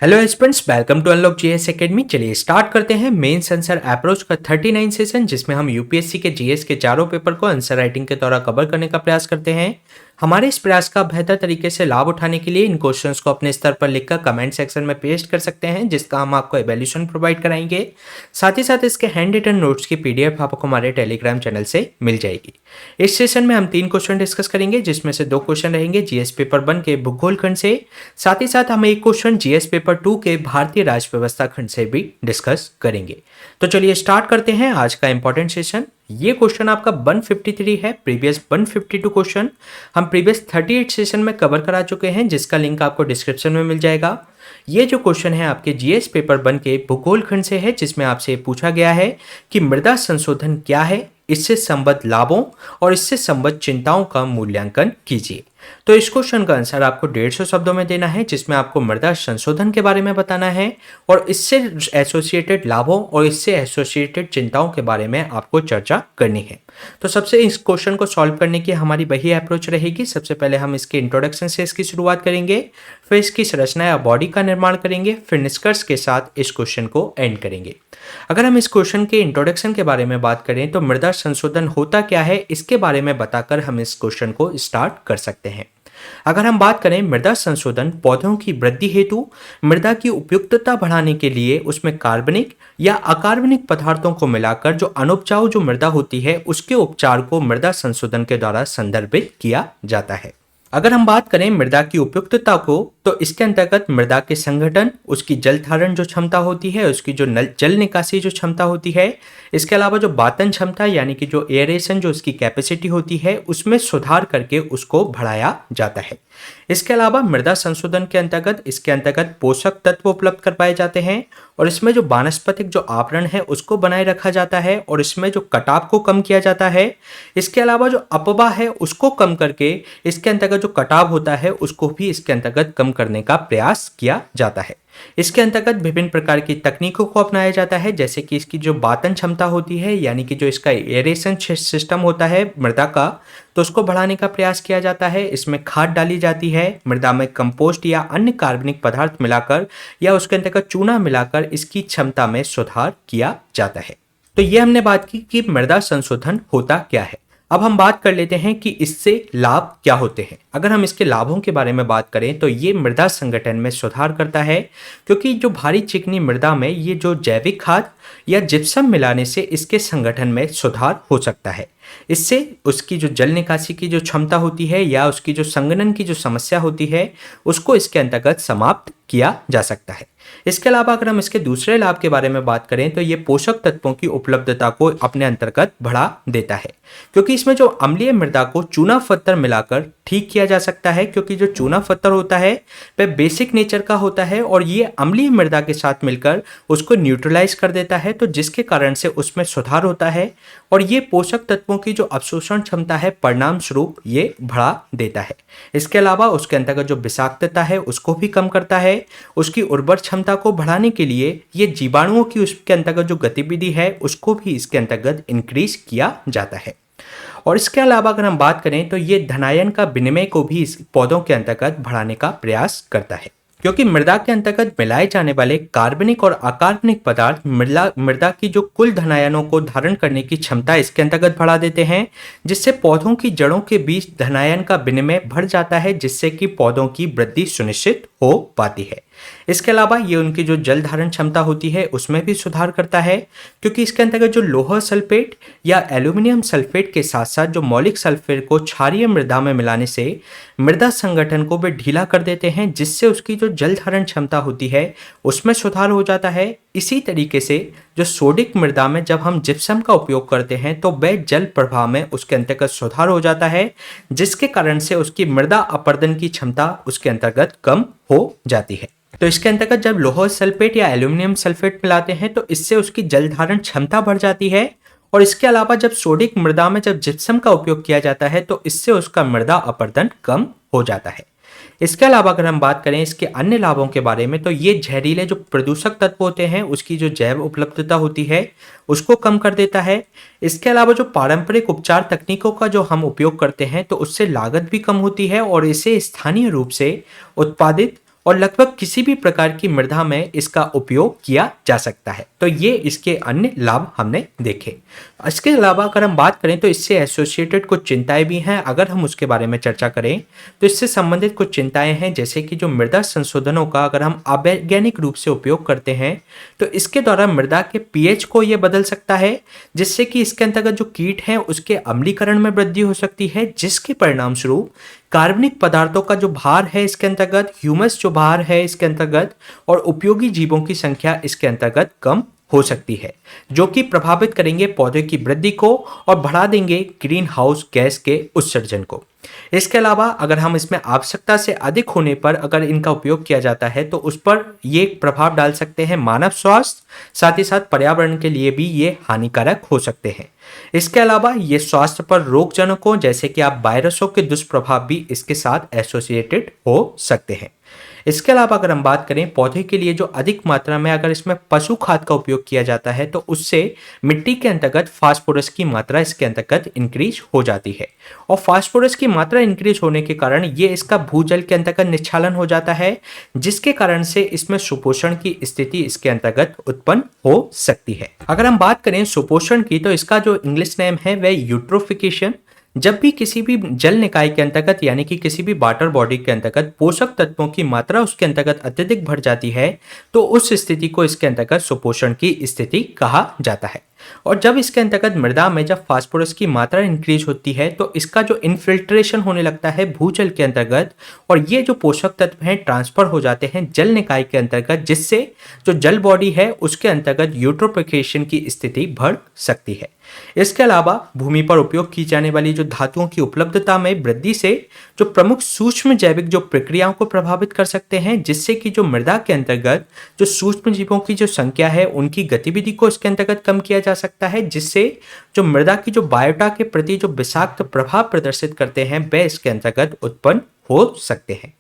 Hello students, welcome to unlock GS academy. चलिए start करते हैं मेंस आंसर अप्रोच का 39 सेशन, जिसमें हम यूपीएससी के जीएस के चारों पेपर को आंसर राइटिंग के द्वारा कवर करने का प्रयास करते हैं। हमारे इस प्रयास का बेहतर तरीके से लाभ उठाने के लिए इन क्वेश्चंस को अपने स्तर पर लिखकर कमेंट सेक्शन में पेस्ट कर सकते हैं, जिसका हम आपको एवैल्यूएशन प्रोवाइड कराएंगे। साथ ही साथ इसके हैंड रिटन नोट्स की पीडीएफ आपको हमारे टेलीग्राम चैनल से मिल जाएगी। इस सेशन में हम 3 क्वेश्चन डिस्कस करेंगे, जिसमें से 2 क्वेश्चन रहेंगे जीएस पेपर 1 के भूगोल खंड से। साथ ही साथ हम एक क्वेश्चन जीएस पेपर 2 के भारतीय राज व्यवस्था खंड से भी डिस्कस करेंगे। तो चलिए स्टार्ट करते हैं आज का इंपॉर्टेंट सेशन। ये क्वेश्चन आपका 153 है। प्रीवियस 152 क्वेश्चन हम प्रीवियस 38 सेशन में कवर करा चुके हैं, जिसका लिंक आपको डिस्क्रिप्शन में मिल जाएगा। ये जो क्वेश्चन है आपके जीएस पेपर 1 के भूगोल खंड से है, जिसमें आपसे पूछा गया है कि मृदा संशोधन क्या है, इससे संबद्ध लाभों और इससे संबद्ध चिंताओं का मूल्यांकन कीजिए। तो इस क्वेश्चन का आंसर आपको 150 शब्दों में देना है, जिसमें आपको मृदा संशोधन के बारे में बताना है और इससे एसोसिएटेड लाभों और इससे एसोसिएटेड चिंताओं के बारे में आपको चर्चा करनी है। तो सबसे इस क्वेश्चन को सॉल्व करने की हमारी वही अप्रोच रहेगी। सबसे पहले हम इसके इंट्रोडक्शन से इसकी शुरुआत करेंगे, फिर इसकी संरचना या बॉडी का निर्माण करेंगे, फिर निष्कर्ष के साथ इस क्वेश्चन को एंड करेंगे। अगर हम इस क्वेश्चन के इंट्रोडक्शन के बारे में बात करें तो मृदा संशोधन होता क्या है, इसके बारे में बताकर हम इस क्वेश्चन को स्टार्ट कर सकते हैं। अगर हम बात करें मृदा संशोधन पौधों की वृद्धि हेतु मृदा की उपयुक्तता बढ़ाने के लिए उसमें कार्बनिक या अकार्बनिक पदार्थों को मिलाकर जो अनुपजाऊ जो मृदा होती है उसके उपचार को मृदा संशोधन के द्वारा संदर्भित किया जाता है। अगर हम बात करें मृदा की उपयुक्तता को तो इसके अंतर्गत मृदा के संगठन, उसकी जल धारण जो क्षमता होती है, उसकी जो जल निकासी जो क्षमता होती है, इसके अलावा जो बातन क्षमता यानी कि जो एयरेशन जो उसकी कैपेसिटी होती है, उसमें सुधार करके उसको बढ़ाया जाता है। इसके अलावा मृदा संशोधन के अंतर्गत इसके अंतर्गत पोषक तत्व उपलब्ध करवाए जाते हैं और इसमें जो वानस्पतिक जो आवरण है उसको बनाए रखा जाता है और इसमें जो कटाव को कम किया जाता है। इसके अलावा जो अपवाह है उसको कम करके इसके अंतर्गत जो कटाव होता है उसको भी इसके अंतर्गत कम करने का प्रयास किया जाता है। इसके अंतर्गत विभिन्न प्रकार की तकनीकों को अपनाया जाता है, जैसे कि इसकी जो बातन क्षमता होती है यानी कि जो इसका एरेशन सिस्टम होता है मृदा का, तो उसको बढ़ाने का प्रयास किया जाता है। इसमें खाद डाली जाती है, मृदा में कंपोस्ट या अन्य कार्बनिक पदार्थ मिलाकर या उसके अंतर्गत चूना मिलाकर इसकी क्षमता में सुधार किया जाता है। तो ये हमने बात की कि मृदा संशोधन होता क्या है। अब हम बात कर लेते हैं कि इससे लाभ क्या होते हैं। अगर हम इसके लाभों के बारे में बात करें तो ये मृदा संगठन में सुधार करता है, क्योंकि जो भारी चिकनी मृदा में ये जो जैविक खाद या जिप्सम मिलाने से इसके संगठन में सुधार हो सकता है। इससे उसकी जो जल निकासी की जो क्षमता होती है या उसकी जो संघनन की जो समस्या होती है उसको इसके अंतर्गत समाप्त किया जा सकता है। इसके अलावा अगर हम इसके दूसरे लाभ के बारे में बात करें तो ये पोषक तत्वों की उपलब्धता को अपने अंतर्गत बढ़ा देता है, क्योंकि इसमें जो अम्लीय मृदा को चूना पत्थर मिलाकर ठीक किया जा सकता है, क्योंकि जो चूना पत्थर होता है वह बेसिक नेचर का होता है और ये अम्लीय मृदा के साथ मिलकर उसको न्यूट्रलाइज कर देता है, तो जिसके कारण से उसमें सुधार होता है और ये पोषक तत्वों की जो अवशोषण क्षमता है परिणाम स्वरूप ये बढ़ा देता है। इसके अलावा उसके अंतर्गत जो विषाक्तता है उसको भी कम करता है। उसकी उर्वर क्षमता को बढ़ाने के लिए ये जीवाणुओं की उसके अंतर्गत जो गतिविधि है उसको भी इसके अंतर्गत इंक्रीज किया जाता है। और इसके अलावा अगर हम बात करें तो ये धनायन का विनिमय को भी इस पौधों के अंतर्गत बढ़ाने का प्रयास करता है, क्योंकि मृदा के अंतर्गत मिलाए जाने वाले कार्बनिक और अकार्बनिक पदार्थ मृदा की जो कुल धनायनों को धारण करने की क्षमता इसके अंतर्गत बढ़ा देते हैं, जिससे पौधों की जड़ों के बीच धनायन का विनिमय बढ़ जाता है, जिससे कि पौधों की वृद्धि सुनिश्चित हो पाती है। इसके अलावा ये उनकी जो जल धारण क्षमता होती है उसमें भी सुधार करता है, क्योंकि इसके अंतर्गत जो लोहा सल्फेट या एल्यूमिनियम सल्फेट के साथ साथ जो मौलिक सल्फेट को क्षारीय मृदा में मिलाने से मृदा संगठन को वे ढीला कर देते हैं, जिससे उसकी जो जल धारण क्षमता होती है उसमें सुधार हो जाता है। इसी तरीके से जो सोडिक मृदा में जब हम जिप्सम का उपयोग करते हैं तो वह जल प्रवाह में उसके अंतर्गत सुधार हो जाता है, जिसके कारण से उसकी मृदा अपरदन की क्षमता उसके अंतर्गत कम हो जाती है। तो इसके अंतर्गत जब लोहा सल्फेट या एल्यूमिनियम सल्फेट मिलाते हैं तो इससे उसकी जल धारण क्षमता बढ़ जाती है। और इसके अलावा जब सोडिक मृदा में जब जिप्सम का उपयोग किया जाता है तो इससे उसका मृदा अपरदन कम हो जाता है। इसके अलावा अगर हम बात करें इसके अन्य लाभों के बारे में तो ये जहरीले जो प्रदूषक तत्व होते हैं उसकी जो जैव उपलब्धता होती है उसको कम कर देता है। इसके अलावा जो पारंपरिक उपचार तकनीकों का जो हम उपयोग करते हैं तो उससे लागत भी कम होती है और इसे स्थानीय रूप से उत्पादित और लगभग किसी भी प्रकार की मृदा में इसका उपयोग किया जा सकता है। तो ये इसके अन्य लाभ हमने देखे। इसके अलावा अगर हम बात करें तो इससे एसोसिएटेड कुछ चिंताएं भी हैं। अगर हम उसके बारे में चर्चा करें तो इससे संबंधित कुछ चिंताएं हैं, जैसे कि जो मृदा संशोधनों का अगर हम अवैज्ञानिक रूप से उपयोग करते हैं तो इसके द्वारा मृदा के पीएच को ये बदल सकता है, जिससे कि इसके अंतर्गत जो कीट हैं उसके अम्लीकरण में वृद्धि हो सकती है, जिसके परिणाम स्वरूप कार्बनिक पदार्थों का जो भार है इसके अंतर्गत, ह्यूमस जो भार है इसके अंतर्गत, और उपयोगी जीवों की संख्या इसके अंतर्गत कम हो सकती है, जो कि प्रभावित करेंगे पौधे की वृद्धि को और बढ़ा देंगे ग्रीन हाउस गैस के उत्सर्जन को। इसके अलावा अगर हम इसमें आवश्यकता से अधिक होने पर अगर इनका उपयोग किया जाता है तो उस पर ये प्रभाव डाल सकते हैं मानव स्वास्थ्य, साथ ही साथ पर्यावरण के लिए भी ये हानिकारक हो सकते हैं। इसके अलावा ये स्वास्थ्य पर रोगजनकों जैसे कि आप वायरसों के दुष्प्रभाव भी इसके साथ एसोसिएटेड हो सकते हैं। इसके अलावा अगर हम बात करें पौधे के लिए जो अधिक मात्रा में अगर इसमें पशु खाद का उपयोग किया जाता है तो उससे मिट्टी के अंतर्गत फास्फोरस की मात्रा इसके अंतर्गत इंक्रीज हो जाती है, और फास्फोरस की मात्रा इंक्रीज होने के कारण ये इसका भूजल के अंतर्गत निच्छालन हो जाता है, जिसके कारण से इसमें सुपोषण की स्थिति इसके अंतर्गत उत्पन्न हो सकती है। अगर हम बात करें सुपोषण की तो इसका जो इंग्लिश नेम है वह यूट्रोफिकेशन। जब भी किसी भी जल निकाय के अंतर्गत यानी कि किसी भी वाटर बॉडी के अंतर्गत पोषक तत्वों की मात्रा उसके अंतर्गत अत्यधिक बढ़ जाती है तो उस स्थिति को इसके अंतर्गत सुपोषण की स्थिति कहा जाता है। और जब इसके अंतर्गत मृदा में जब फास्फोरस की मात्रा इंक्रीज होती है तो इसका जो इन्फिल्ट्रेशन होने लगता है भूजल के अंतर्गत, और ये जो पोषक तत्व हैं ट्रांसफर हो जाते हैं जल निकाय के अंतर्गत, जिससे जो जल बॉडी है उसके अंतर्गत यूट्रोफिकेशन की स्थिति बढ़ सकती है। इसके अलावा भूमि पर उपयोग की जाने वाली जो धातुओं की उपलब्धता में वृद्धि से जो प्रमुख सूक्ष्म जैविक जो प्रक्रियाओं को प्रभावित कर सकते हैं, जिससे कि जो मृदा के अंतर्गत जो सूक्ष्म जीवों की जो संख्या है उनकी गतिविधि को इसके अंतर्गत कम किया जा सकता है, जिससे जो मृदा की जो बायोटा के प्रति जो विषाक्त प्रभाव प्रदर्शित करते हैं वे इसके अंतर्गत उत्पन्न हो सकते हैं।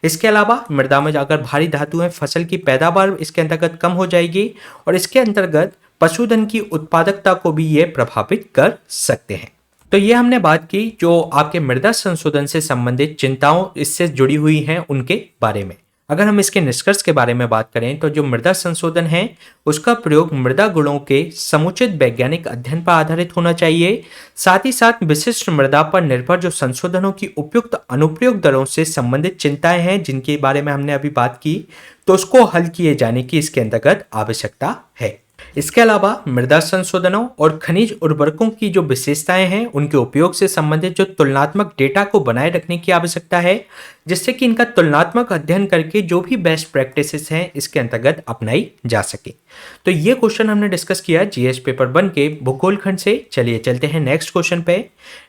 इसके अलावा मृदा में अगर भारी धातु है फसल की पैदावार इसके अंतर्गत कम हो जाएगी, और इसके अंतर्गत पशुधन की उत्पादकता को भी ये प्रभावित कर सकते हैं। तो ये हमने बात की जो आपके मृदा संशोधन से संबंधित चिंताओं इससे जुड़ी हुई हैं उनके बारे में। अगर हम इसके निष्कर्ष के बारे में बात करें तो जो मृदा संशोधन है उसका प्रयोग मृदा गुणों के समुचित वैज्ञानिक अध्ययन पर आधारित होना चाहिए। साथ ही साथ विशिष्ट मृदा पर निर्भर जो संशोधनों की उपयुक्त अनुप्रयोग दरों से संबंधित चिंताएं हैं जिनके बारे में हमने अभी बात की, तो उसको हल किए जाने की इसके अंतर्गत आवश्यकता है। इसके अलावा मृदा संशोधनों और खनिज उर्वरकों की जो विशेषताएं हैं उनके उपयोग से संबंधित जो तुलनात्मक डेटा को बनाए रखने की आवश्यकता है, जिससे कि इनका तुलनात्मक अध्ययन करके जो भी बेस्ट प्रैक्टिसेस हैं इसके अंतर्गत अपनाई जा सके। तो ये क्वेश्चन हमने डिस्कस किया जीएस पेपर 1 के भूगोल खंड से। चलिए चलते हैं नेक्स्ट क्वेश्चन पे।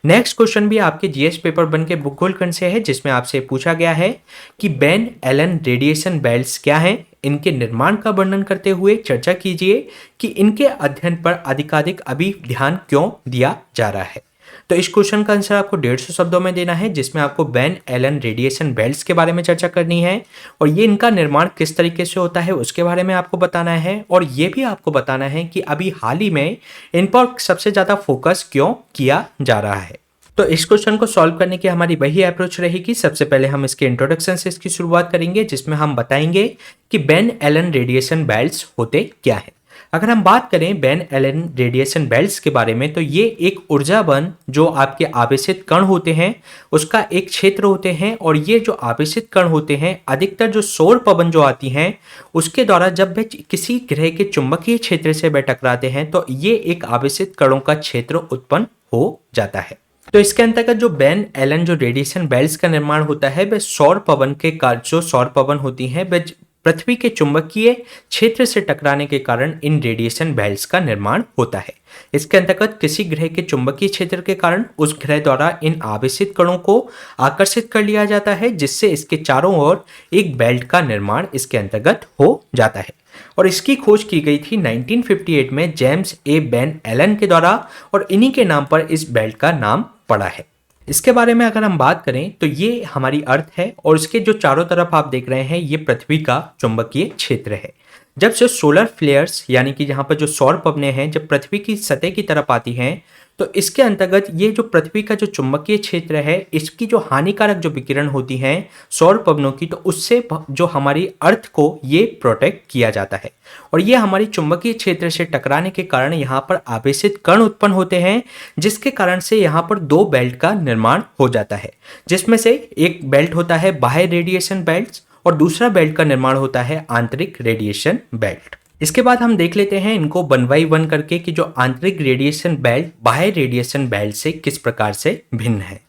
नेक्स्ट क्वेश्चन भी आपके जीएस पेपर 1 के भूगोल खंड से है, जिसमें आपसे पूछा गया है कि वैन एलन रेडिएशन बेल्ट्स क्या हैं, इनके निर्माण का वर्णन करते हुए चर्चा कीजिए कि इनके अध्ययन पर अधिकाधिक अभी ध्यान क्यों दिया जा रहा है। तो इस क्वेश्चन का आंसर आपको 150 शब्दों में देना है, जिसमें आपको वैन एलन रेडिएशन बेल्ट्स के बारे में चर्चा करनी है, और ये इनका निर्माण किस तरीके से होता है उसके बारे में आपको बताना है, और ये भी आपको बताना है कि अभी हाल ही में इन पर सबसे ज़्यादा फोकस क्यों किया जा रहा है। तो इस क्वेश्चन को सॉल्व करने की हमारी वही अप्रोच रहेगी। सबसे पहले हम इसके इंट्रोडक्शन से इसकी शुरुआत करेंगे, जिसमें हम बताएंगे कि वैन एलन रेडिएशन बेल्ट्स होते क्या है। अगर हम बात करें वैन एलन रेडिएशन बेल्ट्स के बारे में तो ये एक ऊर्जावान जो आपके आवेशित कण होते हैं उसका एक क्षेत्र होते हैं, और ये जो आवेशित कण होते हैं अधिकतर जो सौर पवन जो आती हैं उसके द्वारा जब वे किसी ग्रह के चुंबकीय क्षेत्र से वे टकराते हैं तो ये एक आवेशित कणों का क्षेत्र उत्पन्न हो जाता है। तो इसके अंतर्गत जो वैन एलन जो रेडिएशन बेल्ट्स का निर्माण होता है वह सौर पवन के कारण जो सौर पवन होती हैं वह पृथ्वी के चुंबकीय क्षेत्र से टकराने के कारण इन रेडिएशन बेल्ट्स का निर्माण होता है। इसके अंतर्गत किसी ग्रह के चुंबकीय क्षेत्र के कारण उस ग्रह द्वारा इन आवेशित कणों को आकर्षित कर लिया जाता है, जिससे इसके चारों ओर एक बेल्ट का निर्माण इसके अंतर्गत हो जाता है। और इसकी खोज की गई थी 1958 में जेम्स ए वैन एलन के द्वारा, और इन्हीं के नाम पर इस बेल्ट का नाम पड़ा है। इसके बारे में अगर हम बात करें तो ये हमारी अर्थ है, और इसके जो चारों तरफ आप देख रहे हैं ये पृथ्वी का चुंबकीय क्षेत्र है। जब से सोलर फ्लेयर्स यानी कि जहां पर जो सौर पवनें हैं जब पृथ्वी की सतह की तरफ आती हैं तो इसके अंतर्गत ये जो पृथ्वी का जो चुंबकीय क्षेत्र है, इसकी जो हानिकारक जो विकिरण होती हैं सौर पवनों की, तो उससे जो हमारी अर्थ को ये प्रोटेक्ट किया जाता है। और ये हमारी चुंबकीय क्षेत्र से टकराने के कारण यहाँ पर आवेशित कण उत्पन्न होते हैं, जिसके कारण से यहाँ पर दो बेल्ट का निर्माण हो जाता है, जिसमें से एक बेल्ट होता है बाह्य रेडिएशन बेल्ट और दूसरा बेल्ट का निर्माण होता है आंतरिक रेडिएशन बेल्ट। इसके बाद हम देख लेते हैं इनको वन बाई वन करके कि जो आंतरिक रेडिएशन बेल्ट बाह्य रेडिएशन बेल्ट से किस प्रकार से भिन्न है।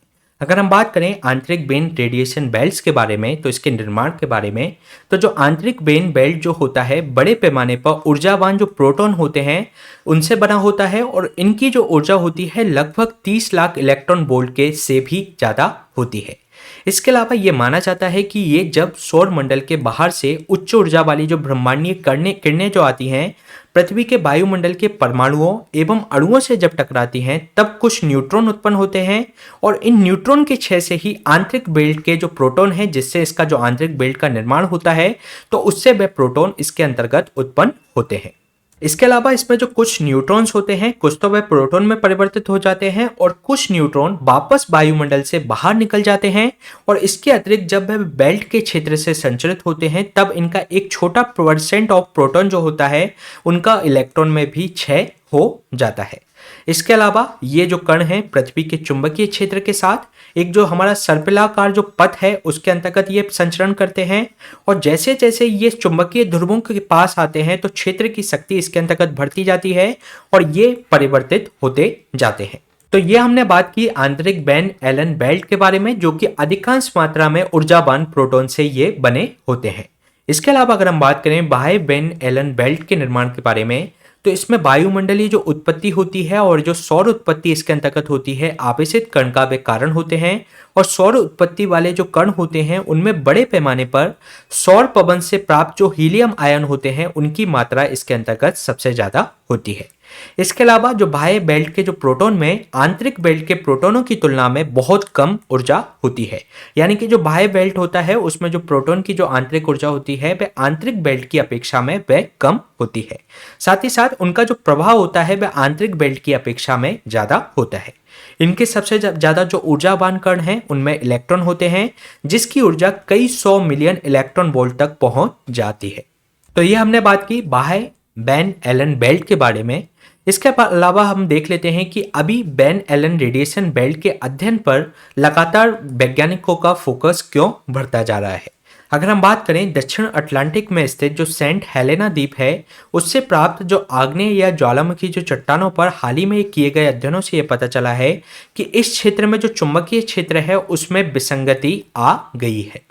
अगर हम बात करें आंतरिक बेन रेडिएशन बेल्ट्स के बारे में, तो इसके निर्माण के बारे में, तो जो आंतरिक बेन बेल्ट जो होता है बड़े पैमाने पर ऊर्जावान जो प्रोटॉन होते हैं उनसे बना होता है और इनकी जो ऊर्जा होती है लगभग 30 लाख इलेक्ट्रॉन वोल्ट के से भी ज़्यादा होती है। इसके अलावा ये माना जाता है कि ये जब सौर मंडल के बाहर से उच्च ऊर्जा वाली जो ब्रह्मांडीय किरणें जो आती हैं पृथ्वी के वायुमंडल के परमाणुओं एवं अणुओं से जब टकराती हैं तब कुछ न्यूट्रॉन उत्पन्न होते हैं और इन न्यूट्रॉन के क्षय से ही आंतरिक बेल्ट के जो प्रोटॉन है, जिससे इसका जो आंतरिक बेल्ट का निर्माण होता है, तो उससे वे प्रोटॉन इसके अंतर्गत उत्पन्न होते हैं। इसके अलावा इसमें जो कुछ न्यूट्रॉन्स होते हैं, कुछ तो वह प्रोटॉन में परिवर्तित हो जाते हैं और कुछ न्यूट्रॉन वापस वायुमंडल से बाहर निकल जाते हैं। और इसके अतिरिक्त जब वह बेल्ट के क्षेत्र से संचरित होते हैं तब इनका एक छोटा % ऑफ प्रोटॉन जो होता है उनका इलेक्ट्रॉन में भी क्षय हो जाता है। इसके अलावा ये जो कण हैं पृथ्वी के चुंबकीय क्षेत्र के साथ एक जो हमारा सर्पिलाकार जो पथ है उसके अंतर्गत ये संचरण करते हैं और जैसे जैसे ये चुंबकीय ध्रुवों के पास आते हैं तो क्षेत्र की शक्ति इसके अंतर्गत बढ़ती जाती है और ये परिवर्तित होते जाते हैं। तो ये हमने बात की आंतरिक वैन एलन बेल्ट के बारे में, जो कि अधिकांश मात्रा में ऊर्जावान प्रोटॉन से ये बने होते हैं। इसके अलावा अगर हम बात करें बाह्य वैन एलन बेल्ट के निर्माण के बारे में, तो इसमें वायुमंडलीय जो उत्पत्ति होती है और जो सौर उत्पत्ति इसके अंतर्गत होती है आवेशित कण का वे कारण होते हैं और सौर उत्पत्ति वाले जो कण होते हैं उनमें बड़े पैमाने पर सौर पवन से प्राप्त जो हीलियम आयन होते हैं उनकी मात्रा इसके अंतर्गत सबसे ज्यादा होती है। इसके अलावा जो बाह्य बेल्ट के जो प्रोटॉन में आंतरिक बेल्ट के प्रोटॉनों की तुलना में बहुत कम ऊर्जा होती है, यानी कि जो बाह्य बेल्ट होता है उसमें जो प्रोटॉन की जो आंतरिक ऊर्जा होती है वह आंतरिक बेल्ट की अपेक्षा में वह कम होती है। साथ ही साथ उनका जो प्रभाव होता है वह आंतरिक बेल्ट की अपेक्षा में ज्यादा होता है। इनके सबसे ज्यादा जो ऊर्जावान कण हैं उनमें इलेक्ट्रॉन होते हैं, जिसकी ऊर्जा कई 100 मिलियन इलेक्ट्रॉन वोल्ट तक पहुंच जाती है। तो ये हमने बात की बाह्य वैन एलन बेल्ट के बारे में। इसके अलावा हम देख लेते हैं कि अभी वैन एलन रेडिएशन बेल्ट के अध्ययन पर लगातार वैज्ञानिकों का फोकस क्यों बढ़ता जा रहा है। अगर हम बात करें दक्षिण अटलांटिक में स्थित जो सेंट हेलेना द्वीप है उससे प्राप्त जो आग्नेय या ज्वालामुखी जो चट्टानों पर हाल ही में किए गए अध्ययनों से यह पता चला है कि इस क्षेत्र में जो चुंबकीय क्षेत्र है उसमें विसंगति आ गई है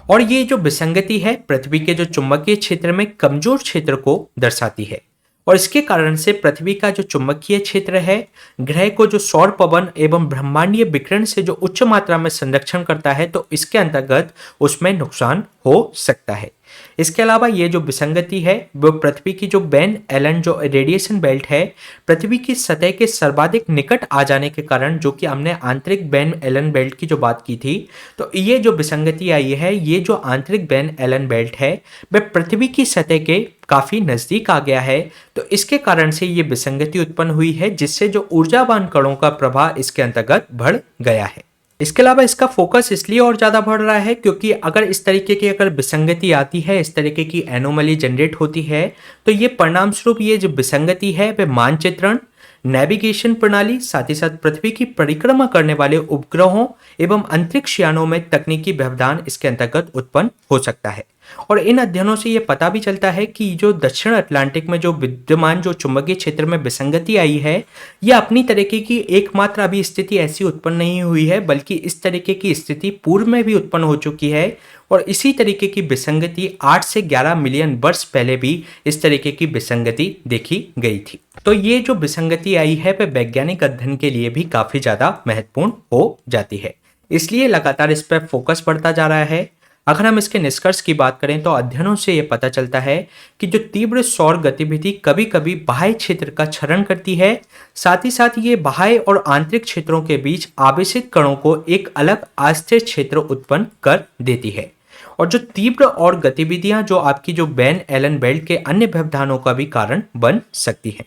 और ये जो विसंगति है पृथ्वी के जो चुंबकीय क्षेत्र में कमजोर क्षेत्र को दर्शाती है और इसके कारण से पृथ्वी का जो चुंबकीय क्षेत्र है ग्रह को जो सौर पवन एवं ब्रह्मांडीय विकिरण से जो उच्च मात्रा में संरक्षण करता है तो इसके अंतर्गत उसमें नुकसान हो सकता है। इसके अलावा ये जो विसंगति है वो पृथ्वी की जो वैन एलन जो रेडिएशन बेल्ट है पृथ्वी की सतह के सर्वाधिक निकट आ जाने के कारण, जो कि हमने आंतरिक वैन एलन बेल्ट की जो बात की थी, तो ये जो विसंगति आई है ये जो आंतरिक वैन एलन बेल्ट है वह पृथ्वी की सतह के काफी नजदीक आ गया है, तो इसके कारण से ये विसंगति उत्पन्न हुई है जिससे जो ऊर्जावान कणों का प्रभाव इसके अंतर्गत बढ़ गया है। इसके अलावा इसका फोकस इसलिए और ज़्यादा बढ़ रहा है क्योंकि अगर इस तरीके की अगर विसंगति आती है, इस तरीके की एनोमली जनरेट होती है, तो ये परिणाम स्वरूप ये जो विसंगति है वह मानचित्रण, नेविगेशन प्रणाली, साथ ही साथ पृथ्वी की परिक्रमा करने वाले उपग्रहों एवं अंतरिक्ष यानों में तकनीकी व्यवधान इसके अंतर्गत उत्पन्न हो सकता है। और इन अध्ययनों से ये पता भी चलता है कि जो दक्षिण अटलांटिक में जो विद्यमान जो चुंबकीय क्षेत्र में विसंगति आई है यह अपनी तरीके की एकमात्र अभी स्थिति ऐसी उत्पन्न नहीं हुई है, बल्कि इस तरीके की स्थिति पूर्व में भी उत्पन्न हो चुकी है और इसी तरीके की विसंगति 8 से 11 मिलियन वर्ष पहले भी इस तरीके की विसंगति देखी गई थी। तो ये जो विसंगति आई है वह वैज्ञानिक अध्ययन के लिए भी काफी ज्यादा महत्वपूर्ण हो जाती है, इसलिए लगातार इस पर फोकस बढ़ता जा रहा है। अगर हम इसके निष्कर्ष की बात करें तो अध्ययनों से यह पता चलता है कि जो तीव्र सौर गतिविधि कभी कभी बाह्य क्षेत्र का क्षरण करती है, साथ ही साथ ये बाह्य और आंतरिक क्षेत्रों के बीच आवेशित कणों को एक अलग अस्थिर क्षेत्र उत्पन्न कर देती है और जो तीव्र और गतिविधियां जो आपकी जो वैन एलन बेल्ट के अन्य व्यवधानों का भी कारण बन सकती हैं।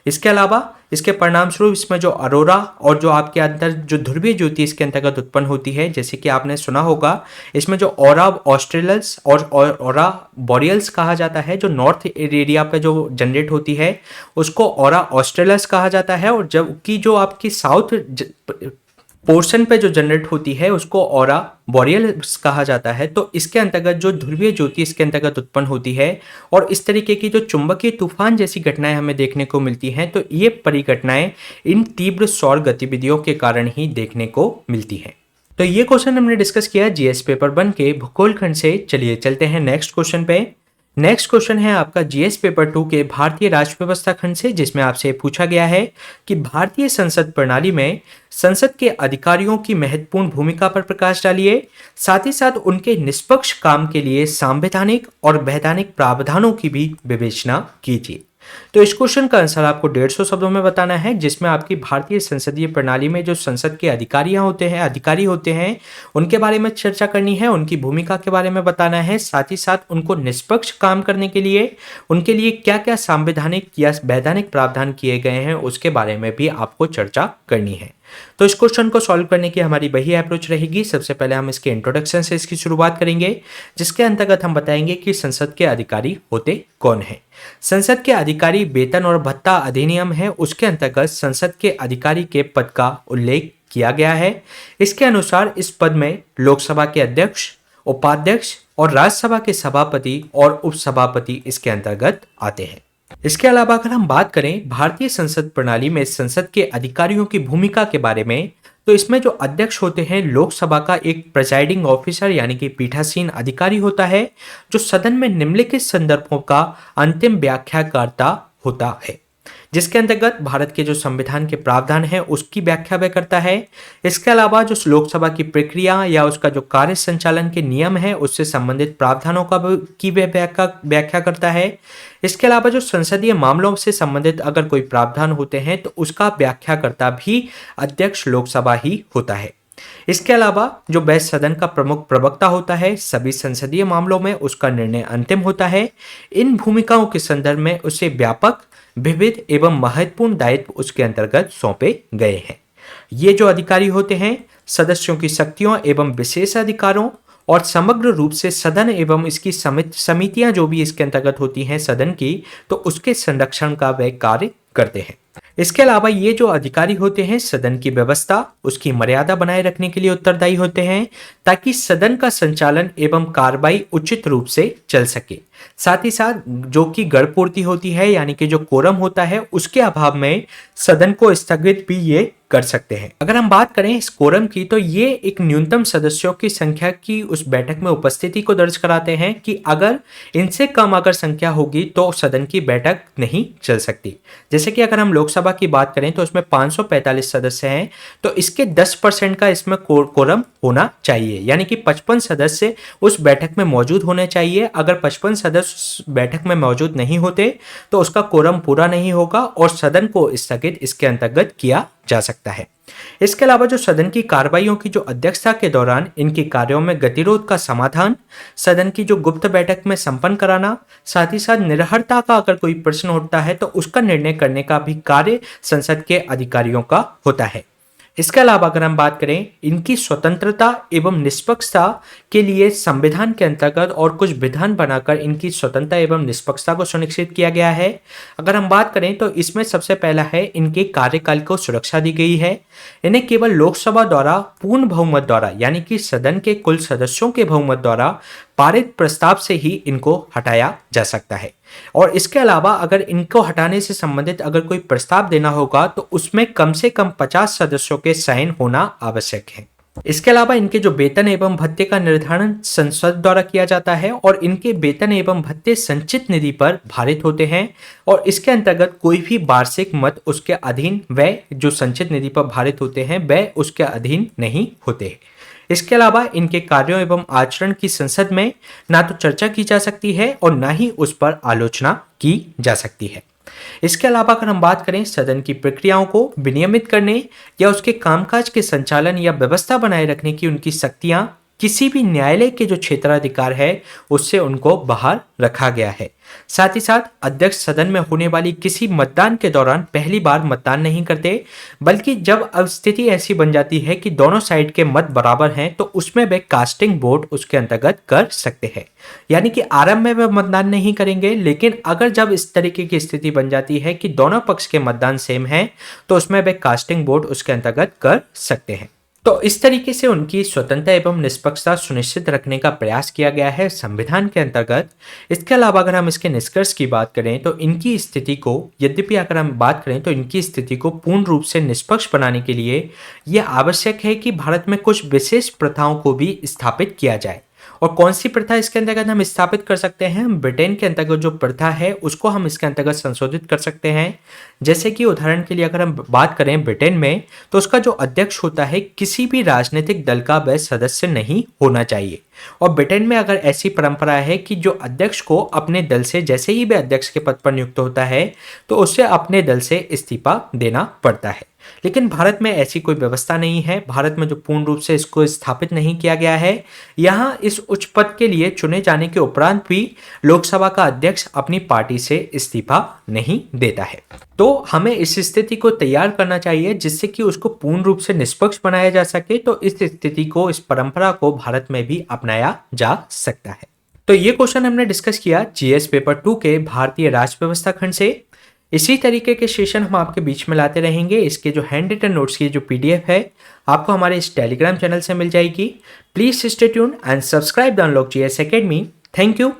इसके अलावा इसके परिणाम स्वरूप इसमें जो अरोरा और जो आपके अंदर जो ध्रुवीय ज्योति इसके अंतर्गत उत्पन्न होती है, जैसे कि आपने सुना होगा, इसमें जो ऑरा ऑस्ट्रेलस और ऑरा बोरियल्स कहा जाता है, जो नॉर्थ एरिया पे जो जनरेट होती है उसको ऑरा ऑस्ट्रेलस कहा जाता है, और जबकि जो आपकी साउथ पोर्शन पे जो जनरेट होती है उसको ऑरा बोरियल्स कहा जाता है। तो इसके अंतर्गत जो ध्रुवीय ज्योति इसके अंतर्गत उत्पन्न होती है और इस तरीके की जो चुंबकीय तूफान जैसी घटनाएं हमें देखने को मिलती हैं, तो ये परिघटनाएं इन तीव्र सौर गतिविधियों के कारण ही देखने को मिलती हैं। तो ये क्वेश्चन हमने डिस्कस किया जीएस पेपर 1 के भूगोल खंड से। चलिए चलते हैं नेक्स्ट क्वेश्चन पे। नेक्स्ट क्वेश्चन है आपका जीएस पेपर 2 के भारतीय राष्ट्र व्यवस्था खंड से, जिसमें आपसे पूछा गया है कि भारतीय संसद प्रणाली में संसद के अधिकारियों की महत्वपूर्ण भूमिका पर प्रकाश डालिए, साथ ही साथ उनके निष्पक्ष काम के लिए संवैधानिक और वैधानिक प्रावधानों की भी विवेचना कीजिए। तो इस क्वेश्चन का आंसर आपको 150 शब्दों में बताना है, जिसमें आपकी भारतीय संसदीय प्रणाली में जो संसद के अधिकारी होते हैं उनके बारे में चर्चा करनी है, उनकी भूमिका के बारे में बताना है, साथ ही साथ उनको निष्पक्ष काम करने के लिए उनके लिए क्या क्या संवैधानिक या वैधानिक प्रावधान किए गए हैं उसके बारे में भी आपको चर्चा करनी है। तो इस क्वेश्चन को सॉल्व करने की हमारी वही अप्रोच रहेगी। सबसे पहले हम इसके इंट्रोडक्शन से इसकी शुरुआत करेंगे, जिसके अंतर्गत हम बताएंगे कि संसद के अधिकारी होते कौन हैं। संसद के अधिकारी वेतन और भत्ता अधिनियम है, उसके अंतर्गत संसद के अधिकारी के पद का उल्लेख किया गया है। इसके अनुसार इस पद में लोकसभा के अध्यक्ष, उपाध्यक्ष और राज्यसभा के सभापति और उपसभापति इसके अंतर्गत आते हैं। इसके अलावा अगर हम बात करें भारतीय संसद प्रणाली में संसद के अधिकारियों की भूमिका के बारे में, तो इसमें जो अध्यक्ष होते हैं लोकसभा का एक प्रिजाइडिंग ऑफिसर यानी कि पीठासीन अधिकारी होता है, जो सदन में निम्नलिखित संदर्भों का अंतिम व्याख्याकर्ता होता है, जिसके अंतर्गत भारत के जो संविधान के प्रावधान है उसकी व्याख्या वह करता है। इसके अलावा जो लोकसभा की प्रक्रिया या उसका जो कार्य संचालन के नियम है उससे संबंधित प्रावधानों की वह व्याख्या करता है। इसके अलावा जो संसदीय मामलों से संबंधित अगर कोई प्रावधान होते हैं तो उसका व्याख्याकर्ता भी अध्यक्ष लोकसभा ही होता है। इसके अलावा जो वह सदन का प्रमुख प्रवक्ता होता है, सभी संसदीय मामलों में उसका निर्णय अंतिम होता है। इन भूमिकाओं के संदर्भ में उसे व्यापक, विविध एवं महत्वपूर्ण दायित्व उसके अंतर्गत सौंपे गए हैं। ये जो अधिकारी होते हैं सदस्यों की शक्तियों एवं विशेषाधिकारों और समग्र रूप से सदन एवं इसकी समितियां जो भी इसके अंतर्गत होती हैं सदन की, तो उसके संरक्षण का वह कार्य करते हैं। इसके अलावा ये जो अधिकारी होते हैं सदन की व्यवस्था, उसकी मर्यादा बनाए रखने के लिए उत्तरदायी होते हैं, ताकि सदन का संचालन एवं कार्रवाई उचित रूप से चल सके। साथ ही साथ जो कि गणपूर्ति होती है यानी कि जो कोरम होता है उसके अभाव में सदन को स्थगित भी ये कर सकते हैं। अगर हम बात करें इस कोरम की, तो ये एक न्यूनतम सदस्यों की संख्या की उस बैठक में उपस्थिति को दर्ज कराते हैं कि अगर इनसे कम अगर संख्या होगी तो सदन की बैठक नहीं चल सकती। जैसे कि अगर हम लोकसभा की बात करें तो उसमें 545 सदस्य हैं, तो इसके 10% का इसमें कोरम होना चाहिए, यानी कि 55 सदस्य उस बैठक में मौजूद होने चाहिए। अगर 55 सदस्य बैठक में मौजूद नहीं होते तो उसका कोरम पूरा नहीं होगा और सदन को स्थगित इसके अंतर्गत किया जा सकता है। इसके अलावा जो सदन की कार्रवाइयों की जो अध्यक्षता के दौरान इनके कार्यों में गतिरोध का समाधान, सदन की जो गुप्त बैठक में संपन्न कराना, साथ ही साथ निरहरता का अगर कोई प्रश्न उठता है तो उसका निर्णय करने का भी कार्य संसद के अधिकारियों का होता है। इसके अलावा अगर हम बात करें इनकी स्वतंत्रता एवं निष्पक्षता के लिए संविधान के अंतर्गत और कुछ विधान बनाकर इनकी स्वतंत्रता एवं निष्पक्षता को सुनिश्चित किया गया है। अगर हम बात करें तो इसमें सबसे पहला है इनके कार्यकाल को सुरक्षा दी गई है। इन्हें केवल लोकसभा द्वारा पूर्ण बहुमत द्वारा यानी कि सदन के कुल सदस्यों के बहुमत द्वारा पारित प्रस्ताव से ही इनको हटाया जा सकता है। और इसके अलावा अगर इनको हटाने से संबंधित अगर कोई प्रस्ताव देना होगा तो उसमें कम से कम 50 सदस्यों के साइन होना आवश्यक है। इसके अलावा इनके जो वेतन एवं भत्ते का निर्धारण संसद द्वारा किया जाता है और इनके वेतन एवं भत्ते संचित निधि पर भारित होते हैं और इसके अंतर्गत कोई भी वार्षिक मत उसके अधीन व जो संचित निधि पर भारित होते हैं वह उसके अधीन नहीं होते। इसके अलावा इनके कार्यों एवं आचरण की संसद में ना तो चर्चा की जा सकती है और ना ही उस पर आलोचना की जा सकती है। इसके अलावा अगर हम बात करें सदन की प्रक्रियाओं को विनियमित करने या उसके कामकाज के संचालन या व्यवस्था बनाए रखने की उनकी शक्तियां किसी भी न्यायालय के जो क्षेत्राधिकार है उससे उनको बाहर रखा गया है। साथ ही साथ अध्यक्ष सदन में होने वाली किसी मतदान के दौरान पहली बार मतदान नहीं करते, बल्कि जब अब स्थिति ऐसी बन जाती है कि दोनों साइड के मत बराबर हैं तो उसमें वे कास्टिंग वोट उसके अंतर्गत कर सकते हैं। यानी कि आरंभ में वे मतदान नहीं करेंगे, लेकिन अगर जब इस तरीके की स्थिति बन जाती है कि दोनों पक्ष के मतदान सेम हैं तो उसमें वे कास्टिंग वोट उसके अंतर्गत कर सकते हैं। तो इस तरीके से उनकी स्वतंत्रता एवं निष्पक्षता सुनिश्चित रखने का प्रयास किया गया है संविधान के अंतर्गत। इसके अलावा अगर हम इसके निष्कर्ष की बात करें तो इनकी स्थिति को, यद्यपि अगर हम बात करें तो इनकी स्थिति को पूर्ण रूप से निष्पक्ष बनाने के लिए यह आवश्यक है कि भारत में कुछ विशेष प्रथाओं को भी स्थापित किया जाए। और कौन सी प्रथा इसके अंतर्गत हम स्थापित कर सकते हैं? ब्रिटेन के अंतर्गत जो प्रथा है उसको हम इसके अंतर्गत संशोधित कर सकते हैं। जैसे कि उदाहरण के लिए अगर हम बात करें ब्रिटेन में, तो उसका जो अध्यक्ष होता है किसी भी राजनीतिक दल का वह सदस्य नहीं होना चाहिए। और ब्रिटेन में अगर ऐसी परंपरा है कि जो अध्यक्ष को अपने दल से, जैसे ही वह अध्यक्ष के पद पर नियुक्त होता है तो उसे अपने दल से इस्तीफा देना पड़ता है। लेकिन भारत में ऐसी कोई व्यवस्था नहीं है। भारत में जो पूर्ण रूप से इसको स्थापित नहीं किया गया है, यहाँ इस उच्च पद के लिए चुने जाने के उपरांत भी लोकसभा का अध्यक्ष अपनी पार्टी से इस्तीफा नहीं देता है। तो हमें इस स्थिति को तैयार करना चाहिए जिससे कि उसको पूर्ण रूप से निष्पक्ष बनाया जा सके। तो इस स्थिति को, इस परंपरा को भारत में भी अपनाया जा सकता है। तो ये क्वेश्चन हमने डिस्कस किया जीएस पेपर 2 के भारतीय राज्य व्यवस्था खंड से। इसी तरीके के सेशन हम आपके बीच में लाते रहेंगे। इसके जो हैंड रिटन नोट्स की जो पीडीएफ है आपको हमारे इस टेलीग्राम चैनल से मिल जाएगी। Please stay tuned and subscribe the unlock GS academy. Thank you.